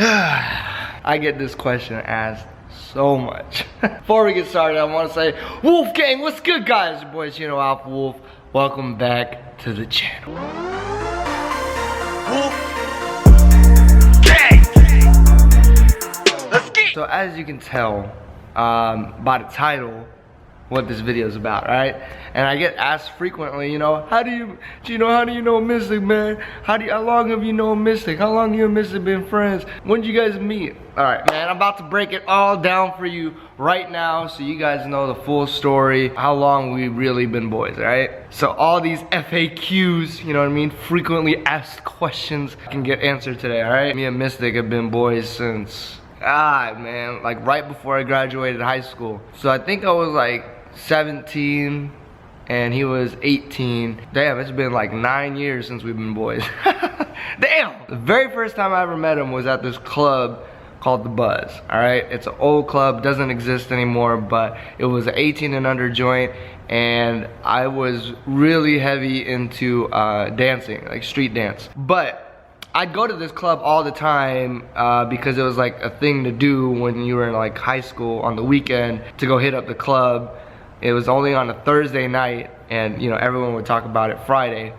I get this question asked so much. Before we get started, I want to say, Wolf Gang, what's good, guys? Your boy ChinoAlphaWolf. Welcome back to the channel. Wolf Gang. Let's get. So as you can tell by the title, what this video is about, right? And I get asked frequently, how do you know Mystic, man? How long have you known Mystic? How long you and Mystic been friends? When did you guys meet? All right, man, I'm about to break it all down for you right now so you guys know the full story, how long we really been boys, all right? So all these FAQs, you know what I mean? Frequently asked questions can get answered today, all right? Me and Mystic have been boys since, man, like right before I graduated high school. So I think I was like 17 and he was 18. Damn, it's been like 9 years since we've been boys. Damn! The very first time I ever met him was at this club called The Buzz, alright? It's an old club, doesn't exist anymore, but it was an 18 and under joint, and I was really heavy into dancing, like street dance. But I'd go to this club all the time because it was like a thing to do when you were in like high school on the weekend, to go hit up the club. It was only on a Thursday night, and everyone would talk about it Friday,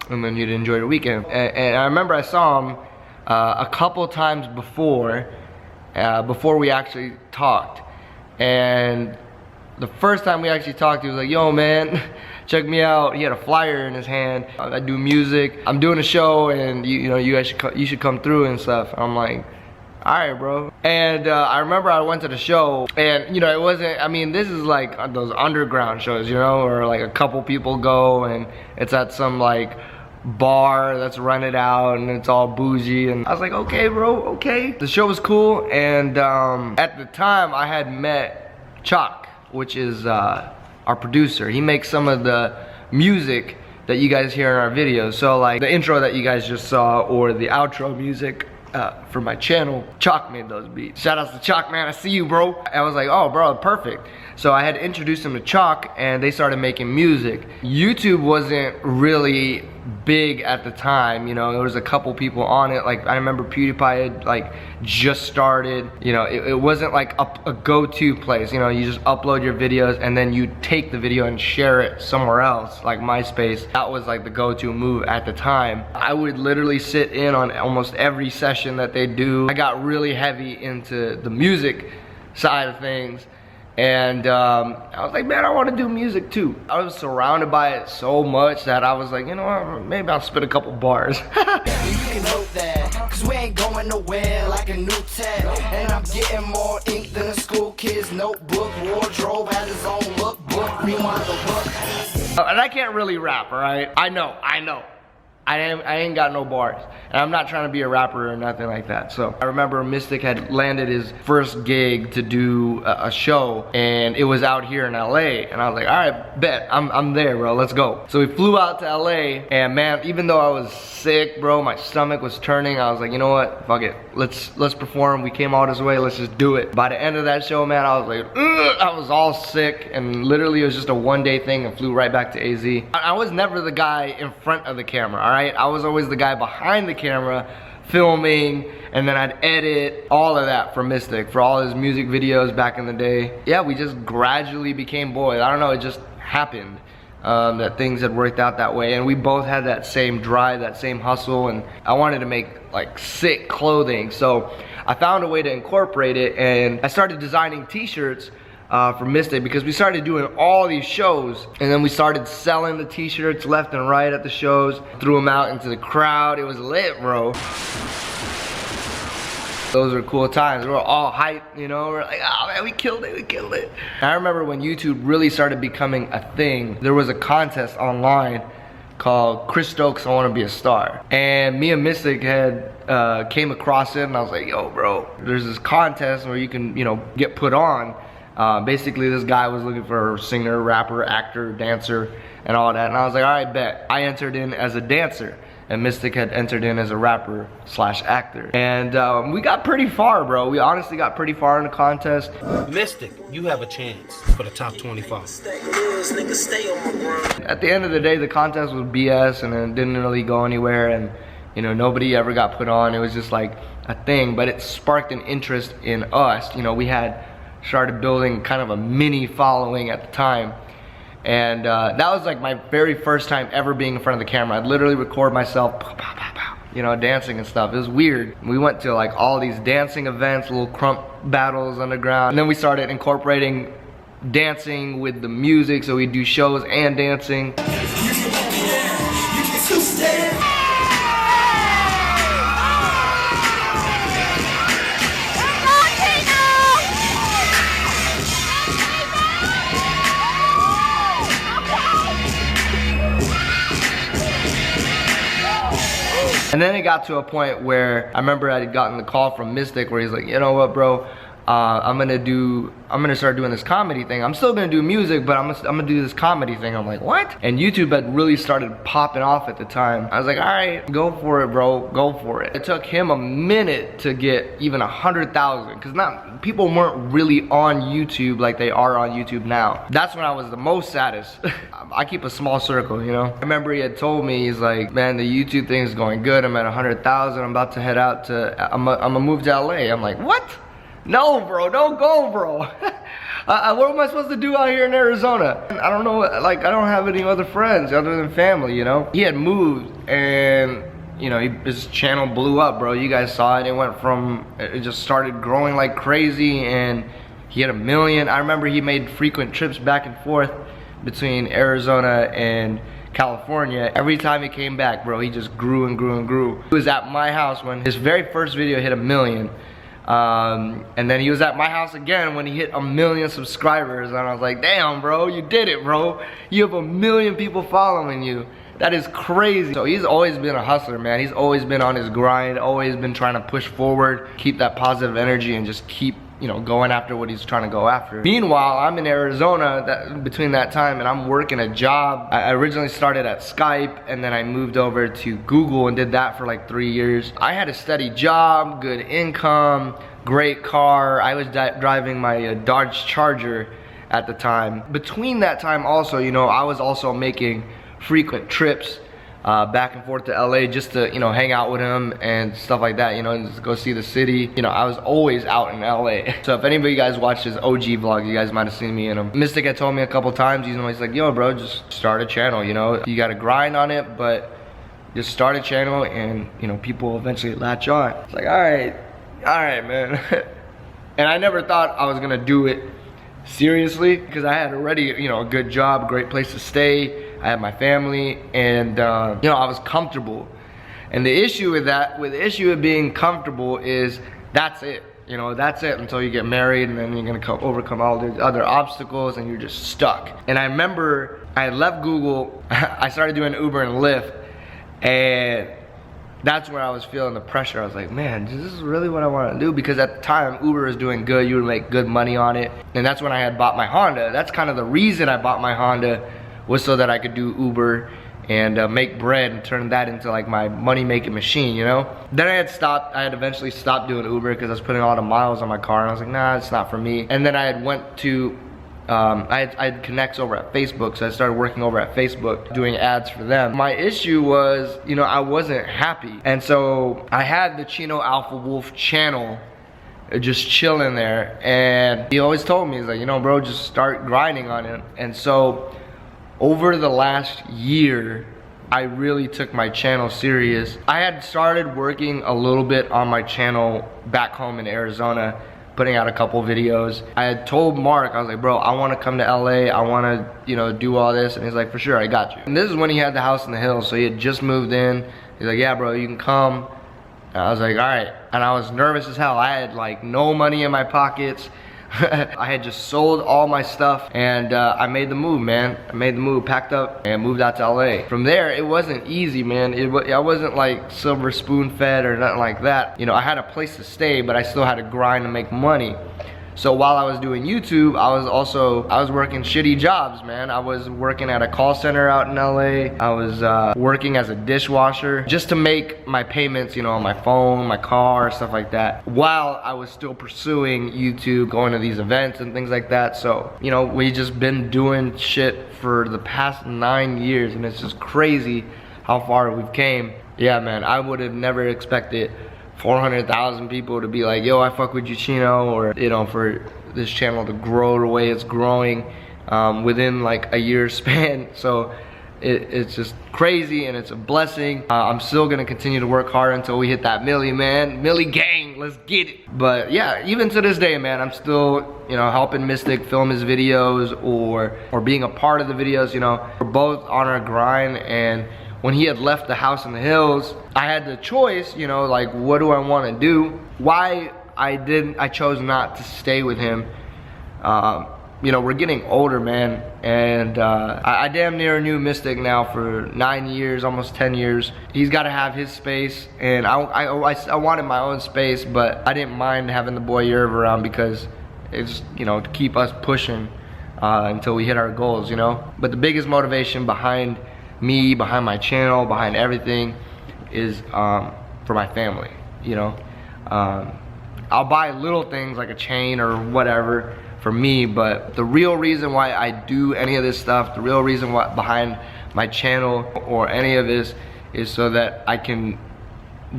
and then you'd enjoy the weekend. And I remember I saw him a couple times before we actually talked. And the first time we actually talked, he was like, yo man, check me out. He had a flyer in his hand. I do music. I'm doing a show, and you guys should come through and stuff. I'm like, all right, bro. And I remember I went to the show, and it wasn't, I mean, this is like those underground shows, where like a couple people go and it's at some like bar that's rented out and it's all bougie, and I was like, okay, bro, okay. The show was cool, and at the time I had met Chalk, which is our producer. He makes some of the music that you guys hear in our videos. So like the intro that you guys just saw, or the outro music for my channel, Chalk made those beats. Shout outs to Chalk, man, I see you, bro. I was like, oh bro, perfect. So I had introduced him to Chalk, and they started making music. YouTube wasn't really big at the time, there was a couple people on it. Like I remember PewDiePie had like just started. It wasn't like a go-to place. You just upload your videos and then you take the video and share it somewhere else, like MySpace. That was like the go-to move at the time. I would literally sit in on almost every session that they do. I got really heavy into the music side of things. And I was like, man, I want to do music too. I was surrounded by it so much that I was like, maybe I'll spit a couple bars. You can hope that, cause we ain't going nowhere like a new tech. And I'm getting more ink than a school kid's notebook. Wardrobe has his own lookbook. Rewind the book. And I can't really rap, alright? I know. I ain't got no bars, and I'm not trying to be a rapper or nothing like that. So I remember Mystic had landed his first gig to do a show, and it was out here in LA, and I was like, all right, bet, I'm there, bro, let's go. So we flew out to LA, and man, even though I was sick, bro, my stomach was turning, I was like, you know what, fuck it, let's perform. We came all this way, let's just do it. By the end of that show, man, I was like, ugh, I was all sick, and literally it was just a one-day thing, and flew right back to AZ. I was never the guy in front of the camera, all right? I was always the guy behind the camera filming, and then I'd edit all of that for Mystic, for all his music videos back in the day. Yeah, we just gradually became boys. I don't know, it just happened that things had worked out that way, and we both had that same drive, that same hustle, and I wanted to make like sick clothing. So I found a way to incorporate it, and I started designing t-shirts for Mystic, because we started doing all these shows, and then we started selling the t-shirts left and right at the shows, threw them out into the crowd. It was lit, bro. Those were cool times. We were all hyped, we're like, oh man, we killed it. And I remember when YouTube really started becoming a thing, there was a contest online called Chris Stokes, I Want to Be a Star. And me and Mystic had came across it, and I was like, yo bro, there's this contest where you can, get put on. Basically this guy was looking for a singer, rapper, actor, dancer, and all that, and I was like, all right, bet. I entered in as a dancer, and Mystic had entered in as a rapper slash actor, and we got pretty far, bro. We honestly got pretty far in the contest. Mystic, you have a chance for the top 25. At the end of the day, the contest was BS, and it didn't really go anywhere, and nobody ever got put on. It was just like a thing, but it sparked an interest in us. You know, we had started building kind of a mini following at the time. And that was like my very first time ever being in front of the camera. I'd literally record myself, pow, pow, pow, pow, you know, dancing and stuff. It was weird. We went to like all these dancing events, little crump battles underground. And then we started incorporating dancing with the music, so we'd do shows and dancing. And then it got to a point where I remember I had gotten the call from Mystic where he's like, you know what, bro, I'm gonna start doing this comedy thing. I'm still gonna do music, but I'm gonna do this comedy thing. I'm like, what? And YouTube had really started popping off at the time. I was like, all right, go for it, bro, go for it. It took him a minute to get even 100,000, because people weren't really on YouTube like they are on YouTube now. That's when I was the most saddest. I keep a small circle, you know? I remember he had told me, he's like, man, the YouTube thing is going good. I'm at 100,000. I'm about to head out to, I'm gonna move to LA. I'm like, what? No, bro, don't go, bro. What am I supposed to do out here in Arizona? I don't know, like, I don't have any other friends other than family, you know? He had moved and, you know, his channel blew up, bro. You guys saw it. It went from, it just started growing like crazy, and he had 1 million. I remember he made frequent trips back and forth between Arizona and California. Every time he came back, bro, he just grew and grew and grew. He was at my house when his very first video hit 1 million. And then he was at my house again when he hit 1 million subscribers, and I was like, damn, bro, you did it, bro. You have 1 million people following you. That is crazy. So he's always been a hustler, man. He's always been on his grind, always been trying to push forward, keep that positive energy, and just keep, you know, going after what he's trying to go after. Meanwhile, I'm in Arizona between that time, and I'm working a job. I originally started at Skype, and then I moved over to Google and did that for like 3 years. I had a steady job, good income, great car. I was driving my Dodge Charger at the time. Between that time also, you know, I was also making frequent trips back and forth to LA just to, you know, hang out with him and stuff like that, you know, and just go see the city. You know, I was always out in LA. So if any of you guys watched his OG vlog, you guys might have seen me in them. Mystic had told me a couple times, you know, he's like, yo, bro, just start a channel, you know. You gotta grind on it, but just start a channel and, you know, people will eventually latch on. It's like, all right, man. And I never thought I was gonna do it seriously, because I had already, you know, a good job, great place to stay. I had my family, and you know, I was comfortable. And the issue with that, with the issue of being comfortable, is that's it. You know, that's it until you get married, and then you're gonna overcome all the other obstacles, and you're just stuck. And I remember I left Google, I started doing Uber and Lyft, and that's where I was feeling the pressure. I was like, man, this is really what I want to do, because at the time Uber was doing good, you would make good money on it. And that's when I had bought my Honda. That's kind of the reason I bought my Honda, was so that I could do Uber and make bread and turn that into like my money-making machine, you know? Then I had eventually stopped doing Uber because I was putting a lot of miles on my car, and I was like, nah, it's not for me. And then I had went to, I had connects over at Facebook, so I started working over at Facebook, doing ads for them. My issue was, you know, I wasn't happy. And so I had the ChinoAlphaWolf channel just chilling there, and he always told me, he's like, you know, bro, just start grinding on it. And so over the last year, I really took my channel serious. I had started working a little bit on my channel back home in Arizona, putting out a couple videos. I had told Mark, I was like, bro, I want to come to LA. I want to, you know, do all this. And he's like, for sure, I got you. And this is when he had the house in the hills, so he had just moved in. He's like, yeah, bro, you can come. And I was like, all right. And I was nervous as hell. I had like no money in my pockets. I had just sold all my stuff, and I made the move, man. I made the move, packed up, and moved out to LA. From there, it wasn't easy, man. I wasn't like silver spoon fed or nothing like that. You know, I had a place to stay, but I still had to grind and make money. So while I was doing YouTube, I was working shitty jobs, man. I was working at a call center out in LA. I was working as a dishwasher just to make my payments, you know, on my phone, my car, stuff like that, while I was still pursuing YouTube, going to these events and things like that. So, you know, we just been doing shit for the past 9 years, and it's just crazy how far we've came. Yeah, man, I would have never expected 400,000 people to be like, yo, I fuck with you, Chino, or, you know, for this channel to grow the way it's growing within like a year's span. So it's just crazy, and it's a blessing. I'm still gonna continue to work hard until we hit that milli, man. Milli gang, let's get it. But yeah, even to this day, man, I'm still, you know, helping Mystic film his videos or being a part of the videos, you know. We're both on our grind, and when he had left the house in the hills, I had the choice, you know, like, what do I wanna do? Why I chose not to stay with him. You know, we're getting older, man, and I damn near knew Mystic now for 9 years, almost 10 years. He's got to have his space, and I wanted my own space, but I didn't mind having the boy Yerv around because it's, you know, to keep us pushing until we hit our goals, you know. But the biggest motivation behind me, behind my channel, behind everything is for my family, you know. I'll buy little things like a chain or whatever for me, but the real reason why I do any of this stuff, the real reason why behind my channel or any of this is so that I can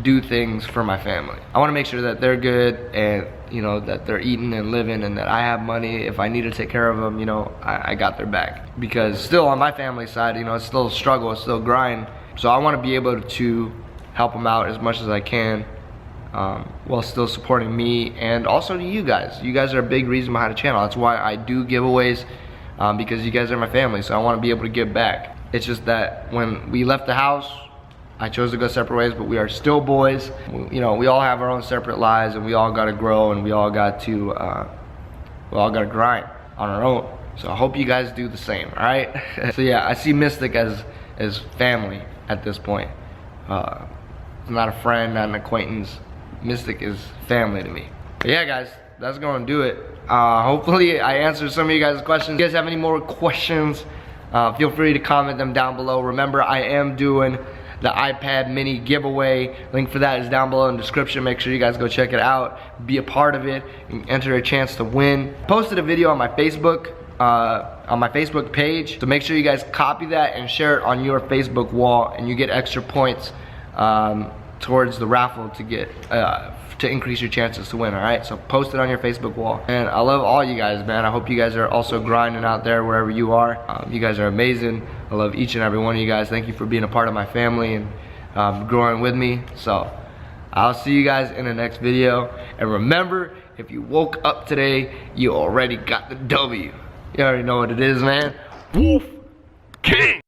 do things for my family. I want to make sure that they're good, and, you know, that they're eating and living, and that I have money. If I need to take care of them, you know, I got their back. Because still on my family side, you know, it's still a struggle, it's still a grind. So I want to be able to help them out as much as I can, while still supporting me, and also to you guys. You guys are a big reason behind the channel. That's why I do giveaways, because you guys are my family, so I want to be able to give back. It's just that when we left the house, I chose to go separate ways, but we are still boys. You know, we all have our own separate lives, and we all got to grow, and we all got to grind on our own. So I hope you guys do the same, all right? So yeah, I see Mystic as family at this point. It's not a friend, not an acquaintance. Mystic is family to me. But yeah, guys, that's gonna do it. Hopefully I answered some of you guys' questions. If you guys have any more questions, feel free to comment them down below. Remember, I am doing the iPad mini giveaway. Link for that is down below in the description. Make sure you guys go check it out, be a part of it, and enter a chance to win. Posted a video on my Facebook page, so make sure you guys copy that and share it on your Facebook wall, and you get extra points towards the raffle to get to increase your chances to win. All right, so post it on your Facebook wall. And I love all you guys, man. I hope you guys are also grinding out there wherever you are. You guys are amazing. I love each and every one of you guys. Thank you for being a part of my family and growing with me. So I'll see you guys in the next video. And remember, if you woke up today, you already got the W. You already know what it is, man. Wolf King.